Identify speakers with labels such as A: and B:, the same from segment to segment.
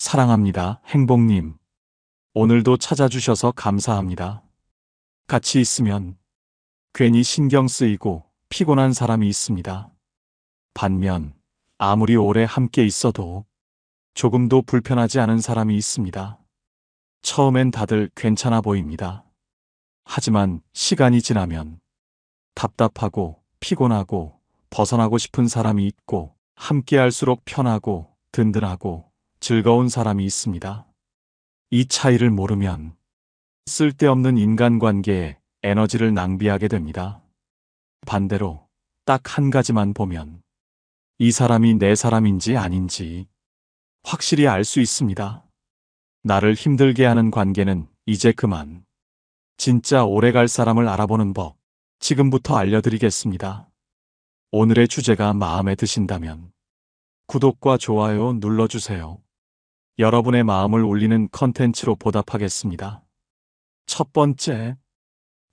A: 사랑합니다, 행복님. 오늘도 찾아주셔서 감사합니다. 같이 있으면 괜히 신경 쓰이고 피곤한 사람이 있습니다. 반면 아무리 오래 함께 있어도 조금도 불편하지 않은 사람이 있습니다. 처음엔 다들 괜찮아 보입니다. 하지만 시간이 지나면 답답하고 피곤하고 벗어나고 싶은 사람이 있고 함께할수록 편하고 든든하고 즐거운 사람이 있습니다. 이 차이를 모르면 쓸데없는 인간관계에 에너지를 낭비하게 됩니다. 반대로 딱 한 가지만 보면 이 사람이 내 사람인지 아닌지 확실히 알 수 있습니다. 나를 힘들게 하는 관계는 이제 그만. 진짜 오래갈 사람을 알아보는 법, 지금부터 알려드리겠습니다. 오늘의 주제가 마음에 드신다면 구독과 좋아요 눌러주세요. 여러분의 마음을 울리는 컨텐츠로 보답하겠습니다. 첫 번째,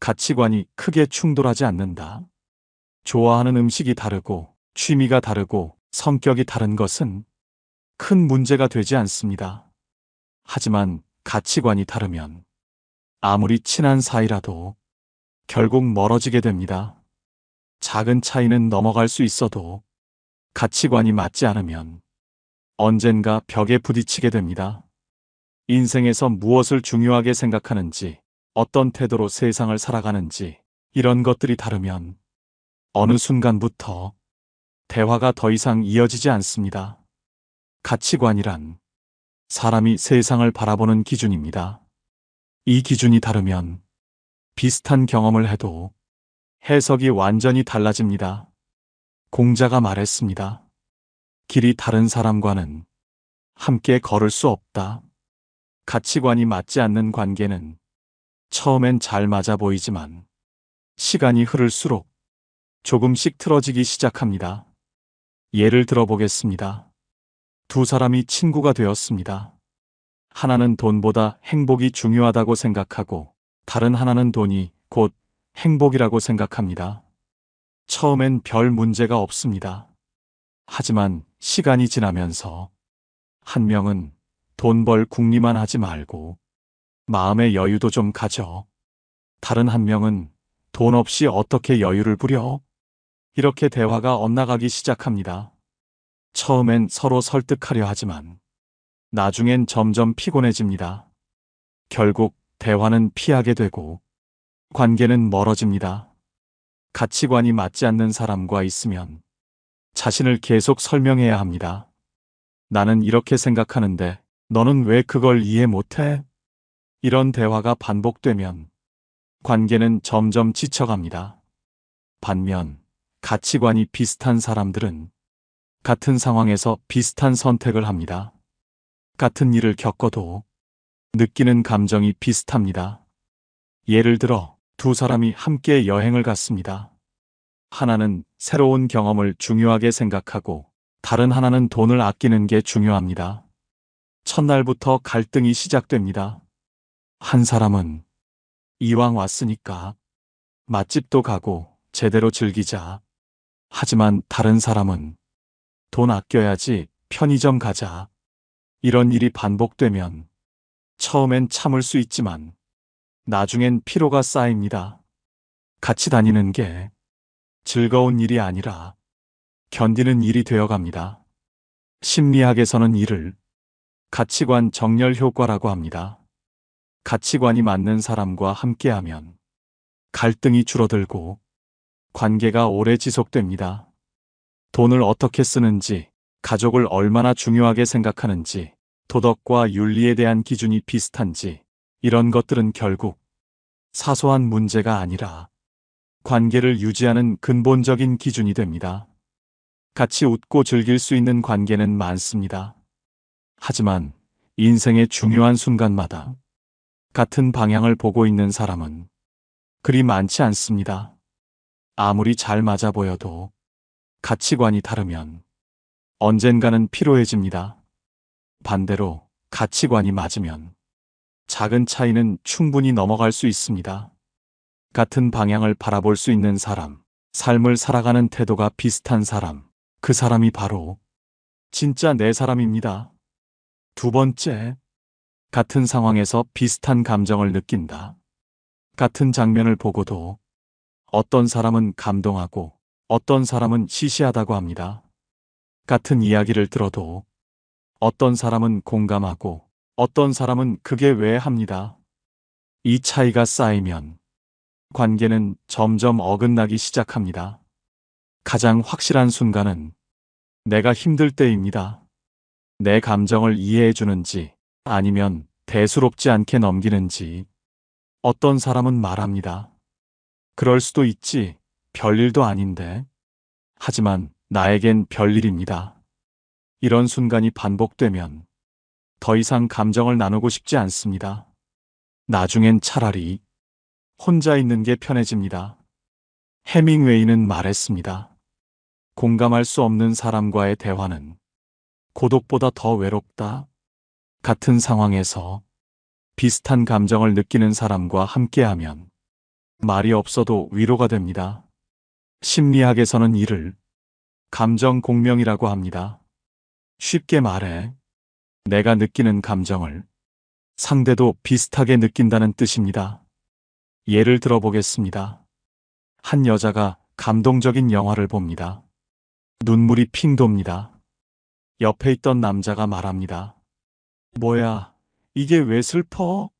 A: 가치관이 크게 충돌하지 않는다. 좋아하는 음식이 다르고 취미가 다르고 성격이 다른 것은 큰 문제가 되지 않습니다. 하지만 가치관이 다르면 아무리 친한 사이라도 결국 멀어지게 됩니다. 작은 차이는 넘어갈 수 있어도 가치관이 맞지 않으면 언젠가 벽에 부딪히게 됩니다. 인생에서 무엇을 중요하게 생각하는지, 어떤 태도로 세상을 살아가는지, 이런 것들이 다르면 어느 순간부터 대화가 더 이상 이어지지 않습니다. 가치관이란 사람이 세상을 바라보는 기준입니다. 이 기준이 다르면 비슷한 경험을 해도 해석이 완전히 달라집니다. 공자가 말했습니다. 길이 다른 사람과는 함께 걸을 수 없다. 가치관이 맞지 않는 관계는 처음엔 잘 맞아 보이지만 시간이 흐를수록 조금씩 틀어지기 시작합니다. 예를 들어보겠습니다. 두 사람이 친구가 되었습니다. 하나는 돈보다 행복이 중요하다고 생각하고 다른 하나는 돈이 곧 행복이라고 생각합니다. 처음엔 별 문제가 없습니다. 하지만 시간이 지나면서 한 명은 돈 벌 궁리만 하지 말고 마음의 여유도 좀 가져. 다른 한 명은 돈 없이 어떻게 여유를 부려? 이렇게 대화가 엇나가기 시작합니다. 처음엔 서로 설득하려 하지만 나중엔 점점 피곤해집니다. 결국 대화는 피하게 되고 관계는 멀어집니다. 가치관이 맞지 않는 사람과 있으면 자신을 계속 설명해야 합니다. 나는 이렇게 생각하는데 너는 왜 그걸 이해 못해? 이런 대화가 반복되면 관계는 점점 지쳐갑니다. 반면 가치관이 비슷한 사람들은 같은 상황에서 비슷한 선택을 합니다. 같은 일을 겪어도 느끼는 감정이 비슷합니다. 예를 들어 두 사람이 함께 여행을 갔습니다. 하나는 새로운 경험을 중요하게 생각하고 다른 하나는 돈을 아끼는 게 중요합니다. 첫날부터 갈등이 시작됩니다. 한 사람은 이왕 왔으니까 맛집도 가고 제대로 즐기자. 하지만 다른 사람은 돈 아껴야지 편의점 가자. 이런 일이 반복되면 처음엔 참을 수 있지만 나중엔 피로가 쌓입니다. 같이 다니는 게 즐거운 일이 아니라 견디는 일이 되어갑니다. 심리학에서는 이를 가치관 정렬 효과라고 합니다. 가치관이 맞는 사람과 함께하면 갈등이 줄어들고 관계가 오래 지속됩니다. 돈을 어떻게 쓰는지, 가족을 얼마나 중요하게 생각하는지, 도덕과 윤리에 대한 기준이 비슷한지, 이런 것들은 결국 사소한 문제가 아니라 관계를 유지하는 근본적인 기준이 됩니다. 같이 웃고 즐길 수 있는 관계는 많습니다. 하지만 인생의 중요한 순간마다 같은 방향을 보고 있는 사람은 그리 많지 않습니다. 아무리 잘 맞아 보여도 가치관이 다르면 언젠가는 피로해집니다. 반대로 가치관이 맞으면 작은 차이는 충분히 넘어갈 수 있습니다. 같은 방향을 바라볼 수 있는 사람, 삶을 살아가는 태도가 비슷한 사람, 그 사람이 바로 진짜 내 사람입니다. 두 번째, 같은 상황에서 비슷한 감정을 느낀다. 같은 장면을 보고도 어떤 사람은 감동하고 어떤 사람은 시시하다고 합니다. 같은 이야기를 들어도 어떤 사람은 공감하고 어떤 사람은 그게 왜 합니다. 이 차이가 쌓이면 관계는 점점 어긋나기 시작합니다. 가장 확실한 순간은 내가 힘들 때입니다. 내 감정을 이해해 주는지 아니면 대수롭지 않게 넘기는지. 어떤 사람은 말합니다. 그럴 수도 있지. 별일도 아닌데. 하지만 나에겐 별일입니다. 이런 순간이 반복되면 더 이상 감정을 나누고 싶지 않습니다. 나중엔 차라리 혼자 있는 게 편해집니다. 해밍웨이는 말했습니다. 공감할 수 없는 사람과의 대화는 고독보다 더 외롭다. 같은 상황에서 비슷한 감정을 느끼는 사람과 함께하면 말이 없어도 위로가 됩니다. 심리학에서는 이를 감정 공명이라고 합니다. 쉽게 말해, 내가 느끼는 감정을 상대도 비슷하게 느낀다는 뜻입니다. 예를 들어보겠습니다. 한 여자가 감동적인 영화를 봅니다. 눈물이 핑 돕니다. 옆에 있던 남자가 말합니다. 뭐야, 이게 왜 슬퍼?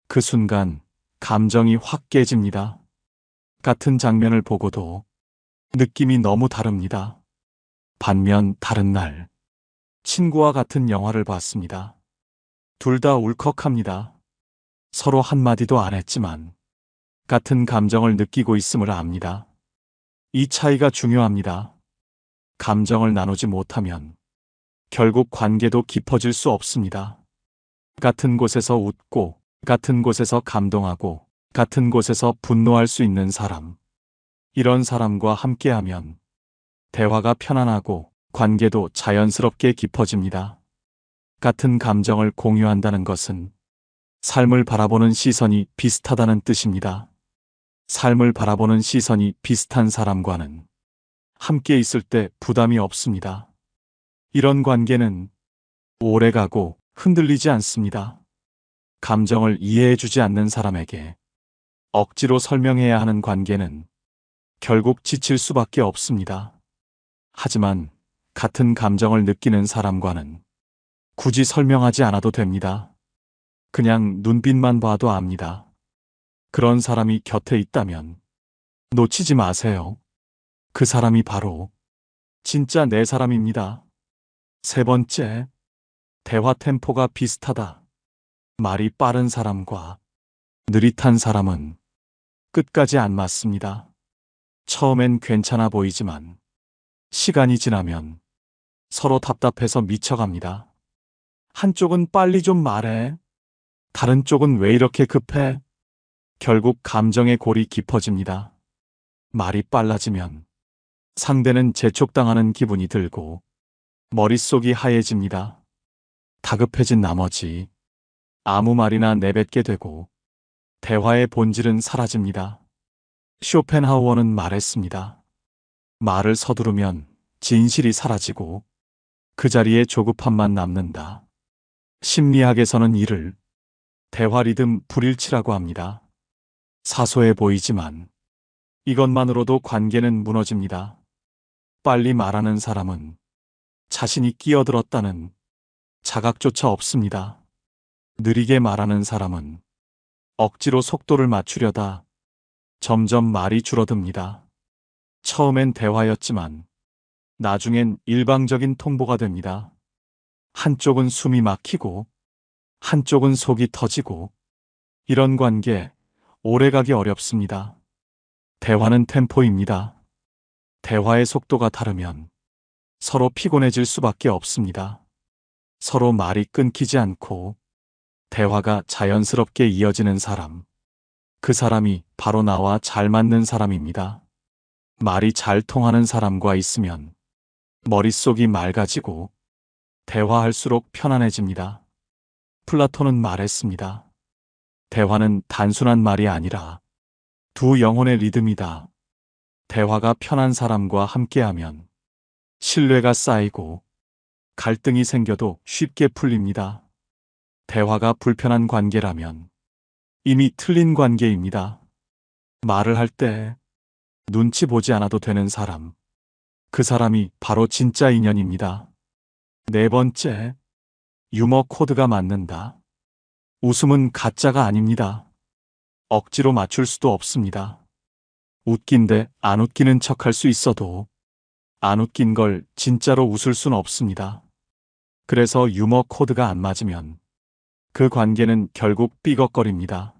A: 그 순간 감정이 확 깨집니다. 같은 장면을 보고도 느낌이 너무 다릅니다. 반면 다른 날, 친구와 같은 영화를 봤습니다. 둘 다 울컥합니다. 서로 한마디도 안 했지만 같은 감정을 느끼고 있음을 압니다. 이 차이가 중요합니다. 감정을 나누지 못하면 결국 관계도 깊어질 수 없습니다. 같은 곳에서 웃고, 같은 곳에서 감동하고, 같은 곳에서 분노할 수 있는 사람. 이런 사람과 함께하면 대화가 편안하고 관계도 자연스럽게 깊어집니다. 같은 감정을 공유한다는 것은 삶을 바라보는 시선이 비슷하다는 뜻입니다. 삶을 바라보는 시선이 비슷한 사람과는 함께 있을 때 부담이 없습니다. 이런 관계는 오래가고 흔들리지 않습니다. 감정을 이해해주지 않는 사람에게 억지로 설명해야 하는 관계는 결국 지칠 수밖에 없습니다. 하지만 같은 감정을 느끼는 사람과는 굳이 설명하지 않아도 됩니다. 그냥 눈빛만 봐도 압니다. 그런 사람이 곁에 있다면 놓치지 마세요. 그 사람이 바로 진짜 내 사람입니다. 세 번째, 대화 템포가 비슷하다. 말이 빠른 사람과 느릿한 사람은 끝까지 안 맞습니다. 처음엔 괜찮아 보이지만 시간이 지나면 서로 답답해서 미쳐갑니다. 한쪽은 빨리 좀 말해. 다른 쪽은 왜 이렇게 급해? 결국 감정의 골이 깊어집니다. 말이 빨라지면 상대는 재촉당하는 기분이 들고 머릿속이 하얘집니다. 다급해진 나머지 아무 말이나 내뱉게 되고 대화의 본질은 사라집니다. 쇼펜하우어는 말했습니다. 말을 서두르면 진실이 사라지고 그 자리에 조급함만 남는다. 심리학에서는 이를 대화 리듬 불일치라고 합니다. 사소해 보이지만 이것만으로도 관계는 무너집니다. 빨리 말하는 사람은 자신이 끼어들었다는 자각조차 없습니다. 느리게 말하는 사람은 억지로 속도를 맞추려다 점점 말이 줄어듭니다. 처음엔 대화였지만 나중엔 일방적인 통보가 됩니다. 한쪽은 숨이 막히고 한쪽은 속이 터지고 이런 관계 오래가기 어렵습니다. 대화는 템포입니다. 대화의 속도가 다르면 서로 피곤해질 수밖에 없습니다. 서로 말이 끊기지 않고 대화가 자연스럽게 이어지는 사람. 그 사람이 바로 나와 잘 맞는 사람입니다. 말이 잘 통하는 사람과 있으면 머릿속이 맑아지고 대화할수록 편안해집니다. 플라톤은 말했습니다. 대화는 단순한 말이 아니라 두 영혼의 리듬이다. 대화가 편한 사람과 함께하면 신뢰가 쌓이고 갈등이 생겨도 쉽게 풀립니다. 대화가 불편한 관계라면 이미 틀린 관계입니다. 말을 할 때 눈치 보지 않아도 되는 사람. 그 사람이 바로 진짜 인연입니다. 네 번째, 유머 코드가 맞는다. 웃음은 가짜가 아닙니다. 억지로 맞출 수도 없습니다. 웃긴데 안 웃기는 척할 수 있어도 안 웃긴 걸 진짜로 웃을 순 없습니다. 그래서 유머 코드가 안 맞으면 그 관계는 결국 삐걱거립니다.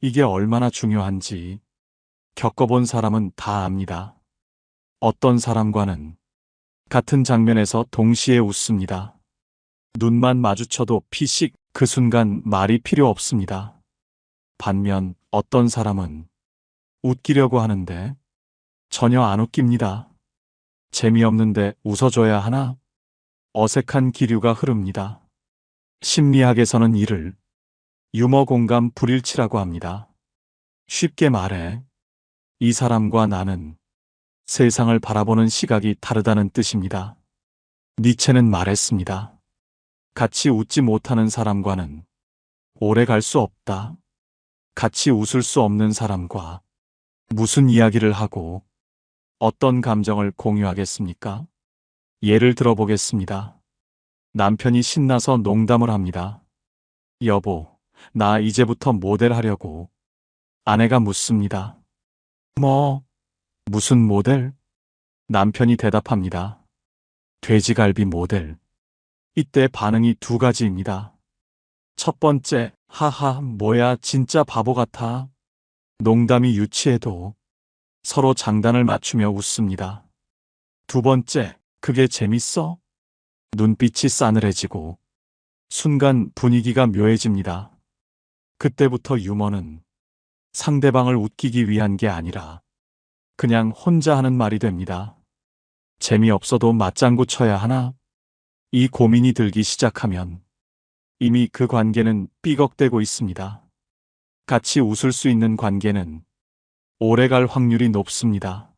A: 이게 얼마나 중요한지 겪어본 사람은 다 압니다. 어떤 사람과는 같은 장면에서 동시에 웃습니다. 눈만 마주쳐도 피식, 그 순간 말이 필요 없습니다. 반면 어떤 사람은 웃기려고 하는데 전혀 안 웃깁니다. 재미없는데 웃어줘야 하나? 어색한 기류가 흐릅니다. 심리학에서는 이를 유머 공감 불일치라고 합니다. 쉽게 말해, 이 사람과 나는 세상을 바라보는 시각이 다르다는 뜻입니다. 니체는 말했습니다. 같이 웃지 못하는 사람과는 오래 갈 수 없다. 같이 웃을 수 없는 사람과 무슨 이야기를 하고 어떤 감정을 공유하겠습니까? 예를 들어보겠습니다. 남편이 신나서 농담을 합니다. 여보, 나 이제부터 모델 하려고. 아내가 묻습니다. 뭐, 무슨 모델? 남편이 대답합니다. 돼지갈비 모델. 이때 반응이 두 가지입니다. 첫 번째, 하하, 뭐야, 진짜 바보 같아. 농담이 유치해도 서로 장단을 맞추며 웃습니다. 두 번째, 그게 재밌어? 눈빛이 싸늘해지고 순간 분위기가 묘해집니다. 그때부터 유머는 상대방을 웃기기 위한 게 아니라 그냥 혼자 하는 말이 됩니다. 재미없어도 맞장구 쳐야 하나? 이 고민이 들기 시작하면 이미 그 관계는 삐걱대고 있습니다. 같이 웃을 수 있는 관계는 오래갈 확률이 높습니다.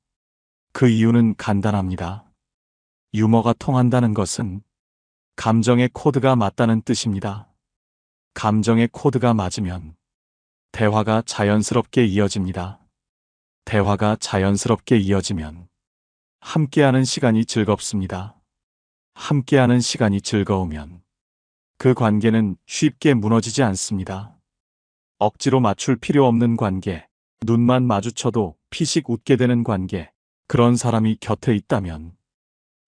A: 그 이유는 간단합니다. 유머가 통한다는 것은 감정의 코드가 맞다는 뜻입니다. 감정의 코드가 맞으면 대화가 자연스럽게 이어집니다. 대화가 자연스럽게 이어지면 함께하는 시간이 즐겁습니다. 함께하는 시간이 즐거우면 그 관계는 쉽게 무너지지 않습니다. 억지로 맞출 필요 없는 관계, 눈만 마주쳐도 피식 웃게 되는 관계, 그런 사람이 곁에 있다면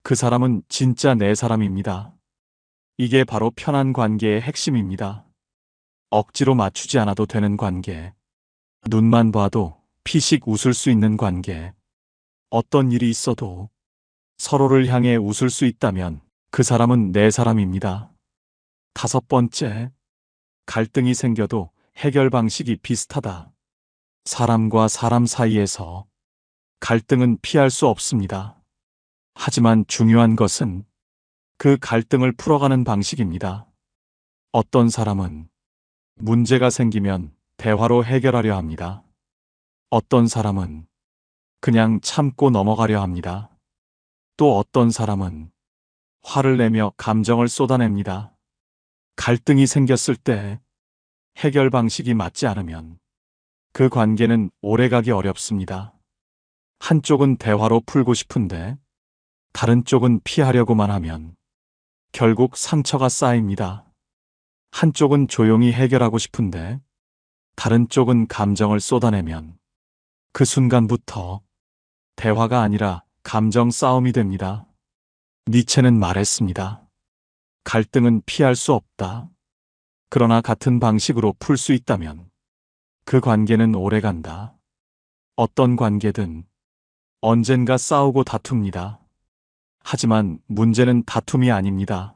A: 그 사람은 진짜 내 사람입니다. 이게 바로 편한 관계의 핵심입니다. 억지로 맞추지 않아도 되는 관계, 눈만 봐도 피식 웃을 수 있는 관계, 어떤 일이 있어도 서로를 향해 웃을 수 있다면 그 사람은 내 사람입니다. 다섯 번째, 갈등이 생겨도 해결 방식이 비슷하다. 사람과 사람 사이에서 갈등은 피할 수 없습니다. 하지만 중요한 것은 그 갈등을 풀어가는 방식입니다. 어떤 사람은 문제가 생기면 대화로 해결하려 합니다. 어떤 사람은 그냥 참고 넘어가려 합니다. 또 어떤 사람은 화를 내며 감정을 쏟아냅니다. 갈등이 생겼을 때 해결 방식이 맞지 않으면 그 관계는 오래가기 어렵습니다. 한쪽은 대화로 풀고 싶은데 다른 쪽은 피하려고만 하면 결국 상처가 쌓입니다. 한쪽은 조용히 해결하고 싶은데 다른 쪽은 감정을 쏟아내면 그 순간부터 대화가 아니라 감정 싸움이 됩니다. 니체는 말했습니다. 갈등은 피할 수 없다. 그러나 같은 방식으로 풀 수 있다면 그 관계는 오래간다. 어떤 관계든 언젠가 싸우고 다툽니다. 하지만 문제는 다툼이 아닙니다.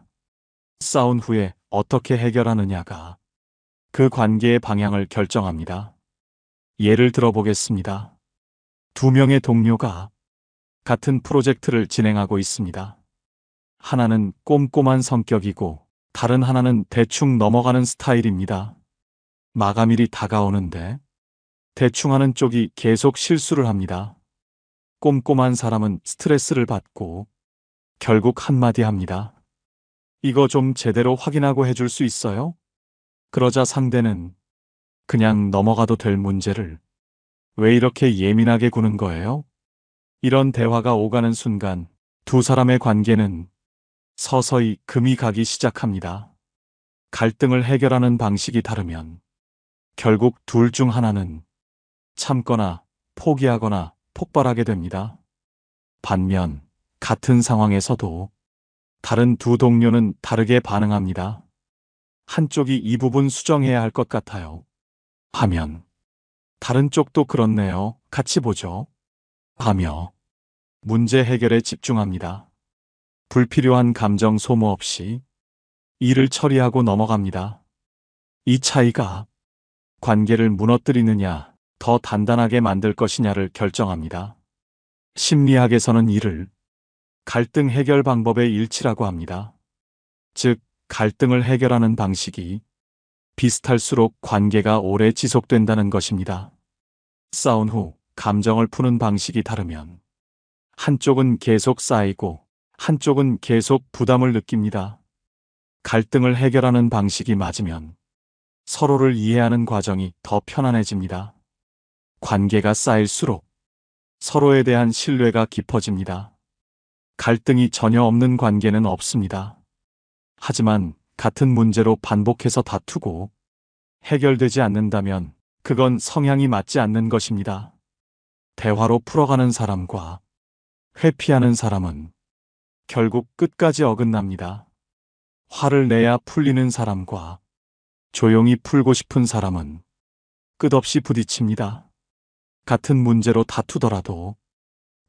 A: 싸운 후에 어떻게 해결하느냐가 그 관계의 방향을 결정합니다. 예를 들어보겠습니다. 두 명의 동료가 같은 프로젝트를 진행하고 있습니다. 하나는 꼼꼼한 성격이고 다른 하나는 대충 넘어가는 스타일입니다. 마감일이 다가오는데 대충 하는 쪽이 계속 실수를 합니다. 꼼꼼한 사람은 스트레스를 받고 결국 한마디 합니다. 이거 좀 제대로 확인하고 해줄 수 있어요? 그러자 상대는 그냥 넘어가도 될 문제를 왜 이렇게 예민하게 구는 거예요? 이런 대화가 오가는 순간 두 사람의 관계는 서서히 금이 가기 시작합니다. 갈등을 해결하는 방식이 다르면 결국 둘 중 하나는 참거나 포기하거나 폭발하게 됩니다. 반면 같은 상황에서도 다른 두 동료는 다르게 반응합니다. 한쪽이 이 부분 수정해야 할 것 같아요. 하면 다른 쪽도 그렇네요. 같이 보죠. 하며 문제 해결에 집중합니다. 불필요한 감정 소모 없이 일을 처리하고 넘어갑니다. 이 차이가 관계를 무너뜨리느냐, 더 단단하게 만들 것이냐를 결정합니다. 심리학에서는 이를 갈등 해결 방법의 일치라고 합니다. 즉, 갈등을 해결하는 방식이 비슷할수록 관계가 오래 지속된다는 것입니다. 싸운 후 감정을 푸는 방식이 다르면 한쪽은 계속 쌓이고 한쪽은 계속 부담을 느낍니다. 갈등을 해결하는 방식이 맞으면 서로를 이해하는 과정이 더 편안해집니다. 관계가 쌓일수록 서로에 대한 신뢰가 깊어집니다. 갈등이 전혀 없는 관계는 없습니다. 하지만 같은 문제로 반복해서 다투고 해결되지 않는다면 그건 성향이 맞지 않는 것입니다. 대화로 풀어가는 사람과 회피하는 사람은 결국 끝까지 어긋납니다. 화를 내야 풀리는 사람과 조용히 풀고 싶은 사람은 끝없이 부딪힙니다. 같은 문제로 다투더라도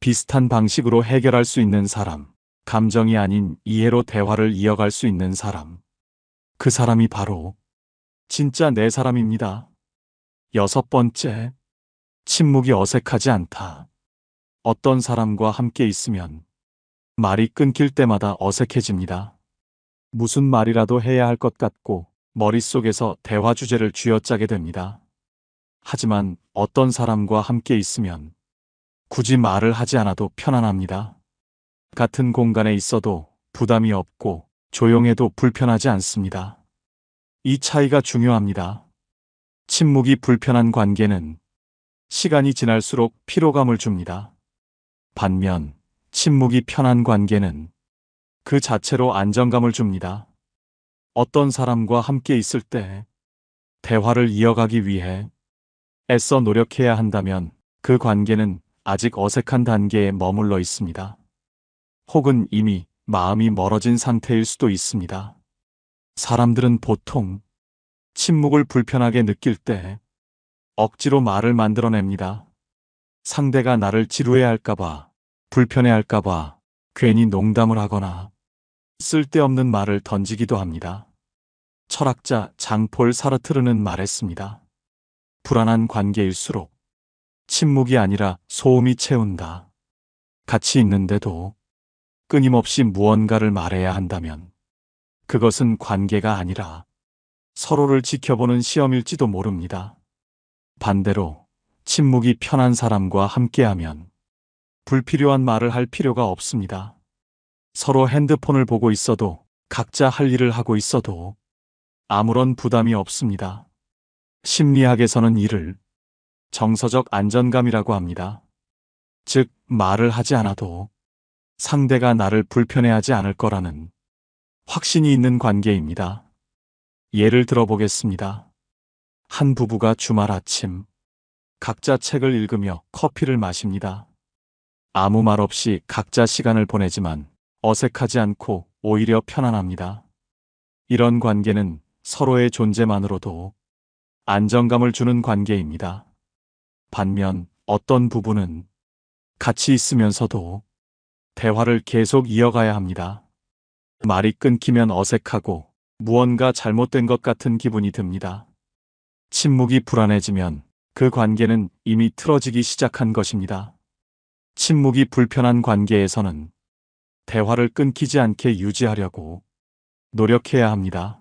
A: 비슷한 방식으로 해결할 수 있는 사람, 감정이 아닌 이해로 대화를 이어갈 수 있는 사람, 그 사람이 바로 진짜 내 사람입니다. 6번째, 침묵이 어색하지 않다. 어떤 사람과 함께 있으면 말이 끊길 때마다 어색해집니다. 무슨 말이라도 해야 할 것 같고 머릿속에서 대화 주제를 쥐어짜게 됩니다. 하지만 어떤 사람과 함께 있으면 굳이 말을 하지 않아도 편안합니다. 같은 공간에 있어도 부담이 없고 조용해도 불편하지 않습니다. 이 차이가 중요합니다. 침묵이 불편한 관계는 시간이 지날수록 피로감을 줍니다. 반면 침묵이 편한 관계는 그 자체로 안정감을 줍니다. 어떤 사람과 함께 있을 때 대화를 이어가기 위해 애써 노력해야 한다면 그 관계는 아직 어색한 단계에 머물러 있습니다. 혹은 이미 마음이 멀어진 상태일 수도 있습니다. 사람들은 보통 침묵을 불편하게 느낄 때 억지로 말을 만들어냅니다. 상대가 나를 지루해할까봐, 불편해할까봐 괜히 농담을 하거나 쓸데없는 말을 던지기도 합니다. 철학자 장폴 사르트르는 말했습니다. 불안한 관계일수록 침묵이 아니라 소음이 채운다. 같이 있는데도 끊임없이 무언가를 말해야 한다면 그것은 관계가 아니라 서로를 지켜보는 시험일지도 모릅니다. 반대로 침묵이 편한 사람과 함께하면 불필요한 말을 할 필요가 없습니다. 서로 핸드폰을 보고 있어도 각자 할 일을 하고 있어도 아무런 부담이 없습니다. 심리학에서는 이를 정서적 안전감이라고 합니다. 즉, 말을 하지 않아도 상대가 나를 불편해하지 않을 거라는 확신이 있는 관계입니다. 예를 들어보겠습니다. 한 부부가 주말 아침 각자 책을 읽으며 커피를 마십니다. 아무 말 없이 각자 시간을 보내지만 어색하지 않고 오히려 편안합니다. 이런 관계는 서로의 존재만으로도 안정감을 주는 관계입니다. 반면 어떤 부부는 같이 있으면서도 대화를 계속 이어가야 합니다. 말이 끊기면 어색하고 무언가 잘못된 것 같은 기분이 듭니다. 침묵이 불안해지면 그 관계는 이미 틀어지기 시작한 것입니다. 침묵이 불편한 관계에서는 대화를 끊기지 않게 유지하려고 노력해야 합니다.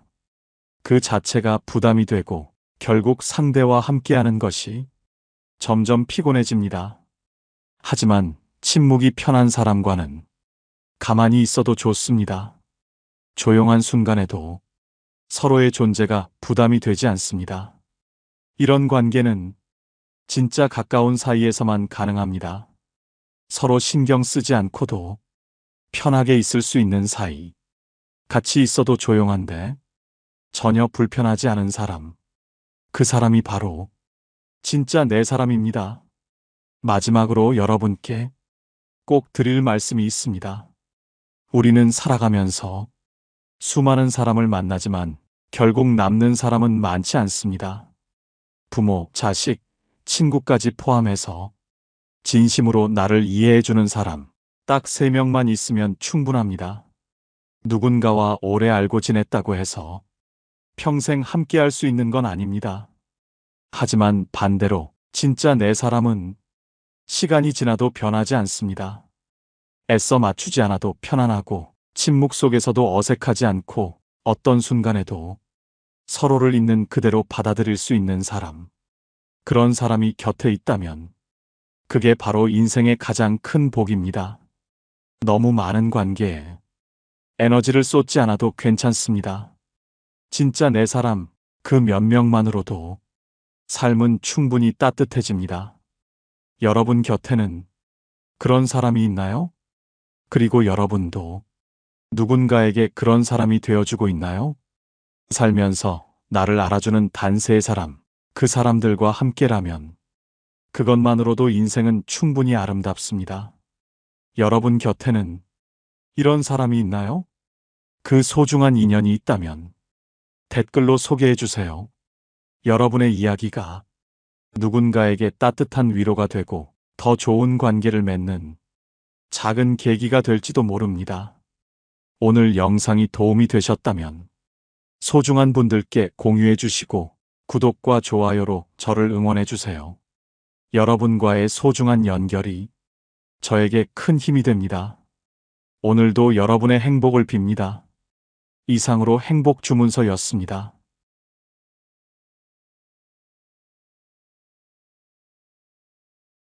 A: 그 자체가 부담이 되고 결국 상대와 함께하는 것이 점점 피곤해집니다. 하지만 침묵이 편한 사람과는 가만히 있어도 좋습니다. 조용한 순간에도 서로의 존재가 부담이 되지 않습니다. 이런 관계는 진짜 가까운 사이에서만 가능합니다. 서로 신경 쓰지 않고도 편하게 있을 수 있는 사이. 같이 있어도 조용한데 전혀 불편하지 않은 사람. 그 사람이 바로 진짜 내 사람입니다. 마지막으로 여러분께 꼭 드릴 말씀이 있습니다. 우리는 살아가면서 수많은 사람을 만나지만 결국 남는 사람은 많지 않습니다. 부모, 자식, 친구까지 포함해서 진심으로 나를 이해해주는 사람, 딱 3명만 있으면 충분합니다. 누군가와 오래 알고 지냈다고 해서 평생 함께할 수 있는 건 아닙니다. 하지만 반대로 진짜 내 사람은 시간이 지나도 변하지 않습니다. 애써 맞추지 않아도 편안하고 침묵 속에서도 어색하지 않고 어떤 순간에도 서로를 있는 그대로 받아들일 수 있는 사람. 그런 사람이 곁에 있다면 그게 바로 인생의 가장 큰 복입니다. 너무 많은 관계에 에너지를 쏟지 않아도 괜찮습니다. 진짜 내 사람, 그 몇 명만으로도 삶은 충분히 따뜻해집니다. 여러분 곁에는 그런 사람이 있나요? 그리고 여러분도 누군가에게 그런 사람이 되어주고 있나요? 살면서 나를 알아주는 단세의 사람, 그 사람들과 함께라면 그것만으로도 인생은 충분히 아름답습니다. 여러분 곁에는 이런 사람이 있나요? 그 소중한 인연이 있다면 댓글로 소개해 주세요. 여러분의 이야기가 누군가에게 따뜻한 위로가 되고 더 좋은 관계를 맺는 작은 계기가 될지도 모릅니다. 오늘 영상이 도움이 되셨다면 소중한 분들께 공유해 주시고 구독과 좋아요로 저를 응원해 주세요. 여러분과의 소중한 연결이 저에게 큰 힘이 됩니다. 오늘도 여러분의 행복을 빕니다. 이상으로 행복 주문서였습니다.